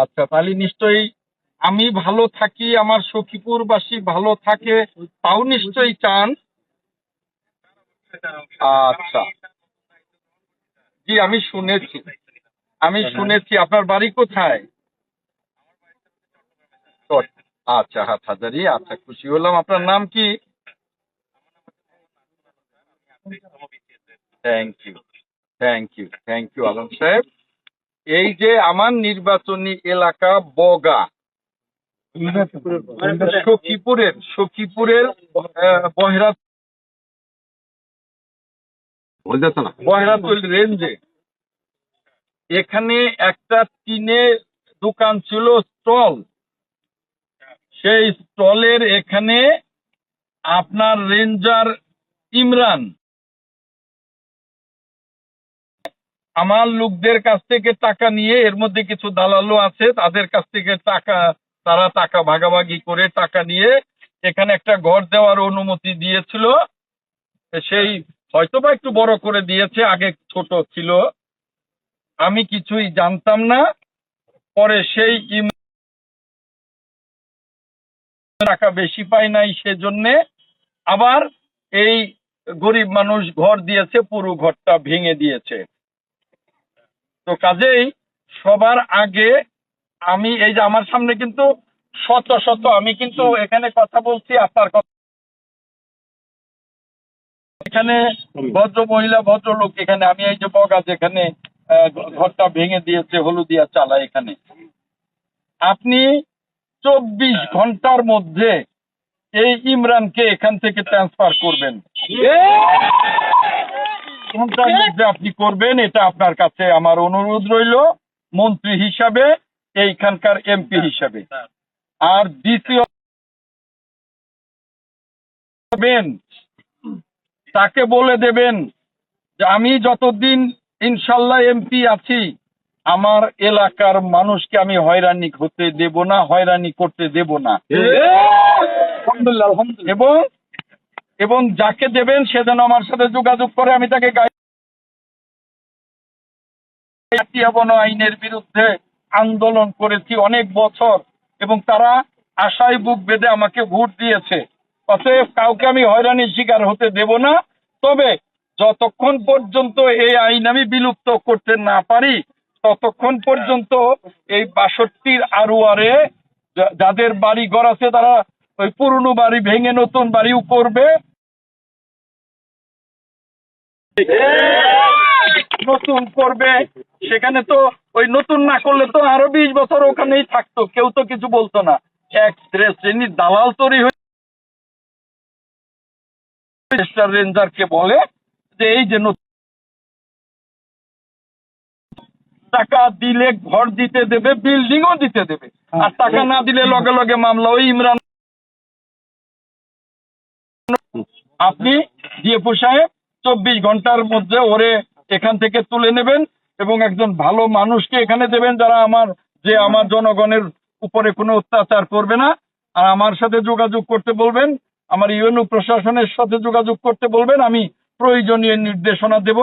আচ্ছা, তাহলে নিশ্চয়ই আমি ভালো থাকি, আমার সখীপুরবাসী ভালো থাকে, তাও নিশ্চয়ই চান। আচ্ছা, জি আমি শুনেছি, আপনার বাড়ি কোথায়? চট। আচ্ছা, হাটহাজারী। আচ্ছা, খুশি হলাম। আপনার নাম কি? Thank you, thank you Alam সাহেব। এই যে আমার নির্বাচনী এলাকা বগা, সখীপুরের বহেরাতুল রেঞ্জে এখানে একটা টিনের দোকান ছিল, স্টল। সেই স্টলের এখানে আপনার রেঞ্জার ইমরান আমার লোকদের কাছ থেকে টাকা নিয়ে, এর মধ্যে কিছু দালালও আছে, তাদের কাছ থেকে তারা টাকা ভাগাভাগি করে টাকা নিয়ে এখানে একটা ঘর দেওয়ার অনুমতি দিয়েছিল। সেই হয়তোবা একটু বড় করে দিয়েছে, আগে ছোট ছিল, আমি কিছুই জানতাম না। পরে সেই টাকা বেশি পাই নাই, সেজন্য আবার এই গরিব মানুষ ঘর দিয়েছে, পুরো ঘরটা ভেঙে দিয়েছে। তো কাজেই সবার আগে আমি, এই যে আমার সামনে কিন্তু শত শত, আমি কিন্তু এখানে কথা বলছি আপনার কথা, এখানে ভদ্র মহিলা ভদ্রলোক, এখানে আমি এই যে বগা যেখানে ঘরটা ভেঙে দিয়েছে হলুদিয়া চালা, এখানে আপনি 24 ঘন্টার মধ্যে এই ইমরানকে এখান থেকে ট্রান্সফার করবেন, ঘন্টার মধ্যে আপনি করবেন, এটা আপনার কাছে আমার অনুরোধ রইল, মন্ত্রী হিসাবে, এইখানকার এমপি হিসাবে। আর দ্বিতীয়, তাকে বলে দেবেন যে আমি যতদিন ইনশাল্লাহ এমপি আছি, আমার এলাকার মানুষকে আমি হয়রানি হতে দেব না, হয়রানি করতে দেব না। এবং এবং যাকে দেবেন সে যেন আমার সাথে যোগাযোগ করে, আমি তাকে বন আইনের বিরুদ্ধে আন্দোলন করেছি অনেক বছর, এবং তারা আশায় বুক বেঁধে আমাকে ভোট দিয়েছে। অতএব কাউকে আমি হয়রানির শিকার হতে দেব না। তবে যতক্ষণ পর্যন্ত এই আইন আমি বিলুপ্ত করতে না পারি, ততক্ষণ পর্যন্ত এই 62 আরোয়ারে যাদের বাড়ি ঘর আছে, তারা ওই পুরনো বাড়ি ভেঙে নতুন বাড়িও করবে, নতুন করবে। সেখানে তো ওই নতুন না করলে তো আরো 20 বছর ওখানেই থাকতো, কেউ তো কিছু বলতো না। এক শ্রেণীর দালাল তৈরি হয়ে রেঞ্জারকে বলে যে এই যে টাকা দিলে ঘর দিতে দেবে, বিল্ডিংও দিতে দেবে, আর টাকা না দিলে লগে লগে মামলা। ওই ইমরান, আপনি ডিএফও সাহেব 24 ঘন্টার মধ্যে ওরে এখান থেকে তুলে নেবেন এবং একজন ভালো মানুষকে এখানে দেবেন, যারা আমার জনগণের উপরে কোনো অত্যাচার করবে না। আর আমার সাথে যোগাযোগ করতে বলবেন, আমার ইউএনও প্রশাসনের সাথে যোগাযোগ করতে বলবেন, আমি প্রয়োজনীয় নির্দেশনা দেব।